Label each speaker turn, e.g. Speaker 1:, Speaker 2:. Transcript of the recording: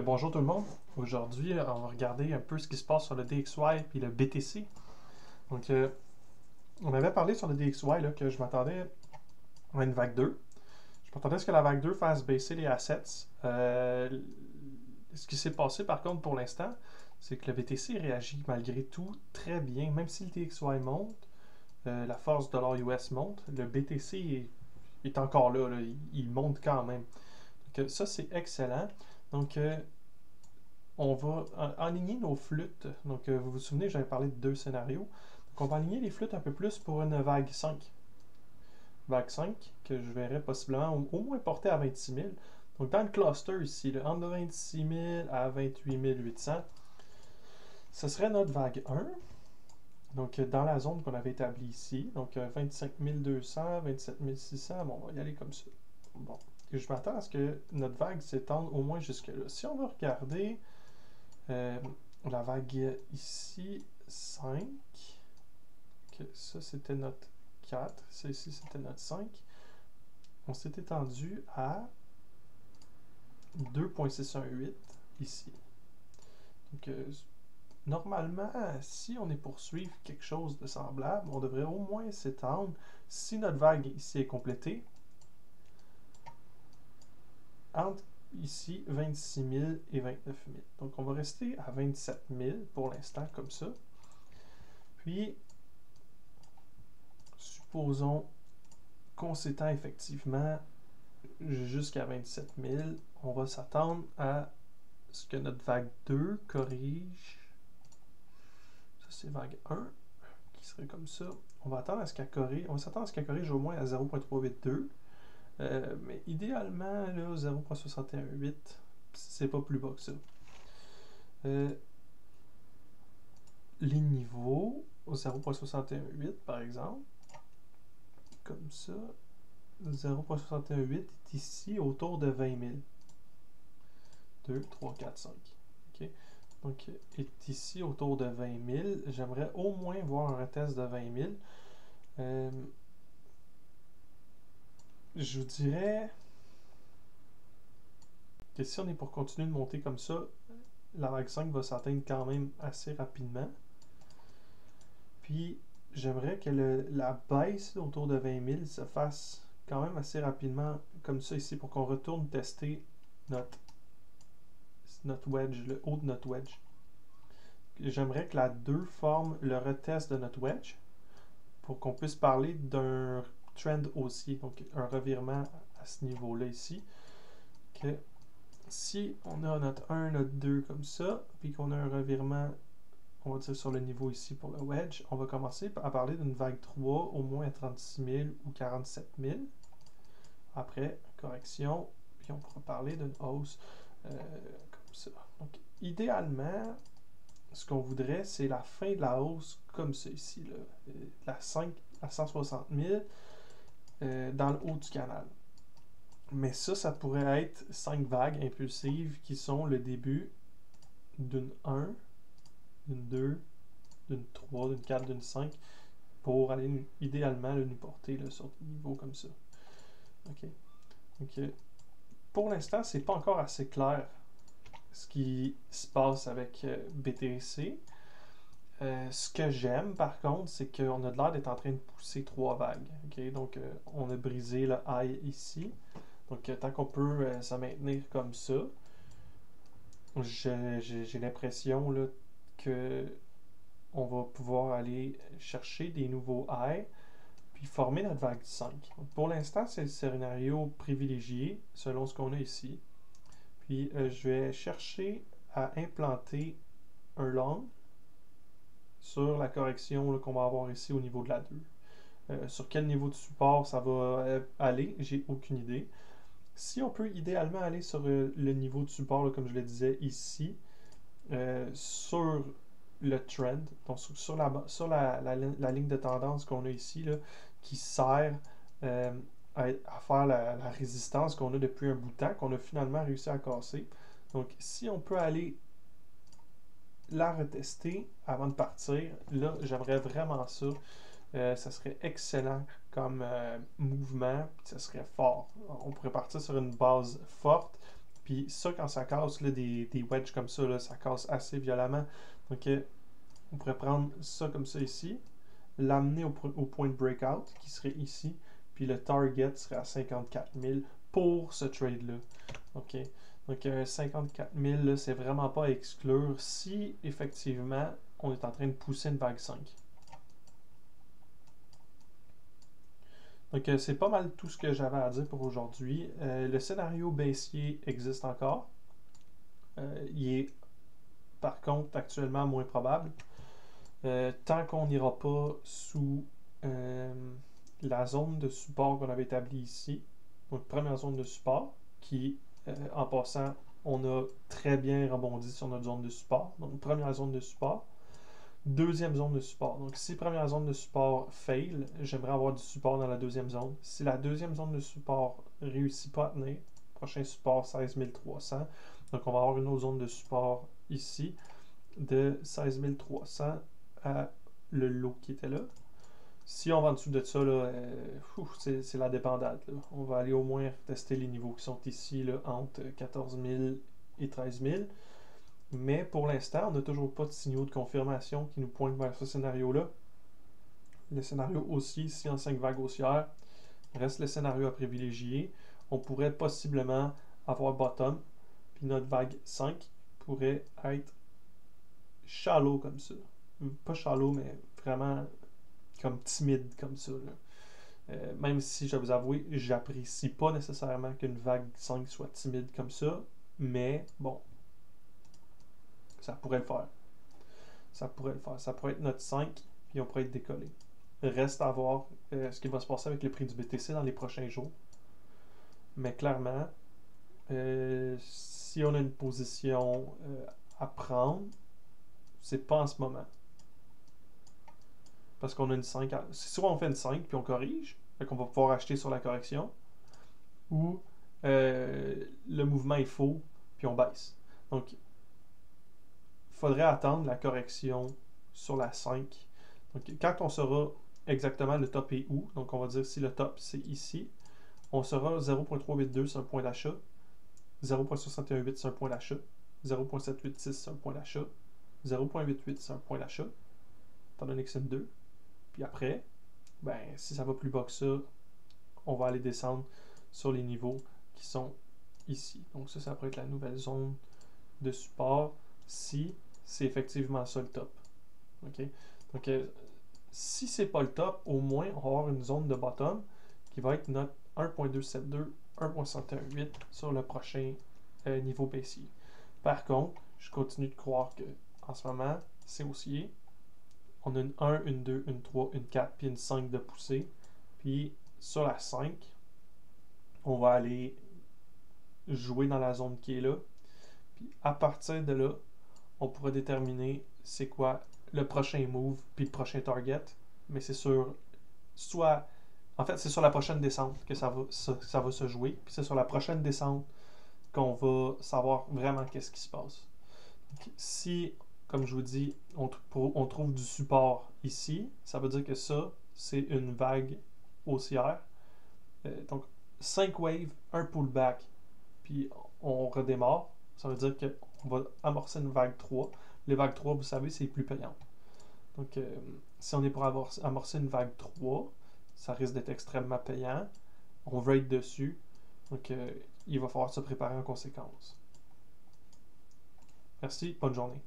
Speaker 1: Bonjour tout le monde. Aujourd'hui, on va regarder un peu ce qui se passe sur le DXY et le BTC. Donc, on avait parlé sur le DXY là, que je m'attendais à une vague 2. Je m'attendais à ce que la vague 2 fasse baisser les assets. Ce qui s'est passé par contre pour l'instant, c'est que le BTC réagit malgré tout très bien. Même si le DXY monte, la force dollar US monte, le BTC est encore là, il monte quand même. Donc, ça, c'est excellent. Donc, on va aligner nos flûtes. Donc, vous vous souvenez, j'avais parlé de deux scénarios. Donc, on va aligner les flûtes un peu plus pour une vague 5. Vague 5, que je verrais possiblement au moins porter à 26 000. Donc, dans le cluster ici, là, entre 26 000 à 28 800, ce serait notre vague 1. Donc, dans la zone qu'on avait établie ici. Donc, 25 200, 27 600. Bon, on va y aller comme ça. Bon, je m'attends à ce que notre vague s'étende au moins jusque-là. Si on va regarder la vague ici, 5. Ça, c'était notre 4. Ça ici, c'était notre 5. On s'est étendu à 2.618 ici. Donc, normalement, si on est poursuivre quelque chose de semblable, on devrait au moins s'étendre, si notre vague ici est complétée, entre ici 26 000 et 29 000. Donc, on va rester à 27 000 pour l'instant, comme ça. Puis, supposons qu'on s'étend effectivement jusqu'à 27 000, on va s'attendre à ce que notre vague 2 corrige. Ça, c'est vague 1, qui serait comme ça. On va attendre à ce qu'elle corrige. On va s'attendre à ce qu'elle corrige au moins à 0.382. Mais idéalement, là, 0.618, c'est pas plus bas que ça. Les niveaux, au 0.618 par exemple, comme ça, 0.618 est ici autour de 20 000. 2, 3, 4, 5. Okay. Donc, est ici autour de 20 000. J'aimerais au moins voir un retest de 20 000. Je vous dirais que si on est pour continuer de monter comme ça, la vague 5 va s'atteindre quand même assez rapidement. Puis, j'aimerais que la baisse autour de 20 000 se fasse quand même assez rapidement, comme ça ici, pour qu'on retourne tester notre wedge, le haut de notre wedge. J'aimerais que la 2 forme le retest de notre wedge pour qu'on puisse parler d'un trend haussier, donc un revirement à ce niveau-là ici. Que si on a notre 1, notre 2 comme ça, puis qu'on a un revirement, on va dire sur le niveau ici pour le wedge, on va commencer à parler d'une vague 3 au moins à 36 000 ou 47 000. Après, correction, puis on pourra parler d'une hausse comme ça. Donc, idéalement, ce qu'on voudrait, c'est la fin de la hausse comme ça ici, là, la 5 à 160 000 dans le haut du canal. Mais ça pourrait être 5 vagues impulsives qui sont le début d'une 1, d'une 2, d'une 3, d'une 4, d'une 5 pour aller idéalement nous porter là, sur des niveaux comme ça. Ok. Donc, pour l'instant, c'est pas encore assez clair ce qui se passe avec BTC. Ce que j'aime par contre, c'est qu'on a l'air d'être en train de pousser 3 vagues. Okay? Donc, on a brisé le high ici. Donc, tant qu'on peut se maintenir comme ça, j'ai l'impression là, que on va pouvoir aller chercher des nouveaux highs puis former notre vague 5. Donc, pour l'instant, c'est le scénario privilégié selon ce qu'on a ici. Puis, je vais chercher à implanter un long sur la correction qu'on va avoir ici au niveau de la 2. Sur quel niveau de support ça va aller, j'ai aucune idée. Si on peut idéalement aller sur le niveau de support, là, comme je le disais ici, sur le trend, donc sur la ligne de tendance qu'on a ici, là, qui sert à faire la résistance qu'on a depuis un bout de temps, qu'on a finalement réussi à casser. Donc, si on peut aller la retester avant de partir, là, j'aimerais vraiment ça. Ça serait excellent comme mouvement, ça serait fort. On pourrait partir sur une base forte, Puis ça, quand ça casse, là, des wedges comme ça, là, ça casse assez violemment. Donc, on pourrait prendre ça comme ça ici, l'amener au point de breakout, qui serait ici, puis le target serait à 54 000 pour ce trade-là. OK. Donc, 54 000, c'est vraiment pas à exclure si, effectivement, on est en train de pousser une vague 5. Donc, c'est pas mal tout ce que j'avais à dire pour aujourd'hui. Le scénario baissier existe encore. Il est, par contre, actuellement moins probable. Tant qu'on n'ira pas sous la zone de support qu'on avait établie ici, donc première zone de support, qui, en passant, on a très bien rebondi sur notre zone de support. Donc, première zone de support. Deuxième zone de support. Donc, si première zone de support fail, j'aimerais avoir du support dans la deuxième zone. Si la deuxième zone de support ne réussit pas à tenir, prochain support 16 300. Donc, on va avoir une autre zone de support ici de 16 300 à le lot qui était là. Si on va en dessous de ça, c'est la débandade. Là. On va aller au moins tester les niveaux qui sont ici là, entre 14 000 et 13 000. Mais pour l'instant, on n'a toujours pas de signaux de confirmation qui nous pointent vers ce scénario-là. Le scénario haussier, ici en 5 vagues haussières, reste le scénario à privilégier. On pourrait possiblement avoir bottom, puis notre vague 5 pourrait être shallow comme ça. Pas shallow, mais vraiment comme timide comme ça. Même si, je vais vous avouer, j'apprécie pas nécessairement qu'une vague 5 soit timide comme ça, mais bon, ça pourrait le faire. Ça pourrait le faire. Ça pourrait être notre 5, puis on pourrait être décollé. Reste à voir ce qui va se passer avec le prix du BTC dans les prochains jours. Mais clairement, si on a une position à prendre, c'est pas en ce moment. Parce qu'on a une 5. Soit on fait une 5 puis on corrige, fait qu'on va pouvoir acheter sur la correction, ou le mouvement est faux puis on baisse. Donc, il faudrait attendre la correction sur la 5. Donc, quand on saura exactement le top est où, donc on va dire si le top c'est ici, on saura 0.382 c'est un point d'achat, 0.618 c'est un point d'achat, 0.786 c'est un point d'achat, 0.88 c'est un point d'achat, étant donné que c'est une 2. Puis après, ben, si ça va plus bas que ça, on va aller descendre sur les niveaux qui sont ici. Donc ça pourrait être la nouvelle zone de support si c'est effectivement ça le top. OK? Donc, si c'est pas le top, au moins, on va avoir une zone de bottom qui va être notre 1.272, 1.118 sur le prochain niveau baissier. Par contre, je continue de croire que en ce moment, c'est haussier. On a une 1, une 2, une 3, une 4, puis une 5 de poussée. Puis sur la 5, on va aller jouer dans la zone qui est là. Puis à partir de là, on pourra déterminer c'est quoi le prochain move puis le prochain target. Mais c'est sur soit en fait c'est sur la prochaine descente que ça va se jouer. Puis c'est sur la prochaine descente qu'on va savoir vraiment qu'est-ce qui se passe. Donc, si, comme je vous dis, on trouve du support ici, ça veut dire que ça, c'est une vague haussière. Donc 5 waves, un pullback, puis on redémarre. Ça veut dire qu'on va amorcer une vague 3. Les vagues 3, vous savez, c'est plus payant. Donc, si on est pour amorcer une vague 3, ça risque d'être extrêmement payant. On va être dessus. Donc, il va falloir se préparer en conséquence. Merci, bonne journée.